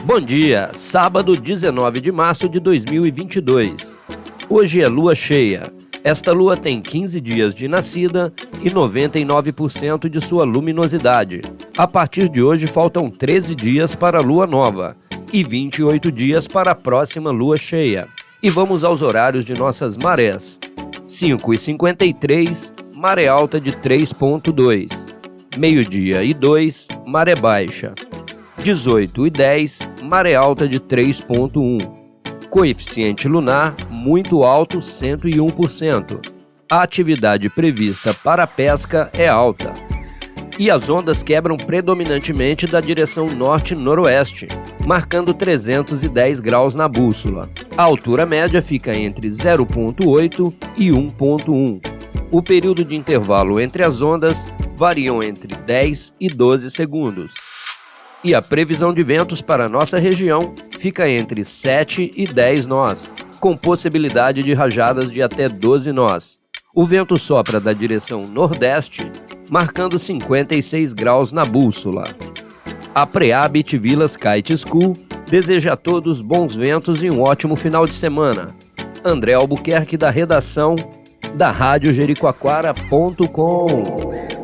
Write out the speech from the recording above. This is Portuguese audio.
Bom dia, sábado 19 de março de 2022. Hoje é lua cheia. Esta lua tem 15 dias de nascida e 99% de sua luminosidade. A partir de hoje faltam 13 dias para a lua nova e 28 dias para a próxima lua cheia. E vamos aos horários de nossas marés. 5h53, maré alta de 3,2. Meio-dia e 2, maré baixa. 18h10, maré alta de 3,1. Coeficiente lunar muito alto, 101%. A atividade prevista para a pesca é alta. E as ondas quebram predominantemente da direção norte-noroeste, marcando 310 graus na bússola. A altura média fica entre 0,8 e 1,1. O período de intervalo entre as ondas variam entre 10 e 12 segundos. E a previsão de ventos para nossa região fica entre 7 e 10 nós, com possibilidade de rajadas de até 12 nós. O vento sopra da direção nordeste, marcando 56 graus na bússola. A Preabit Vilas Kite School deseja a todos bons ventos e um ótimo final de semana. André Albuquerque, da redação da Rádio Jericoacoara.com.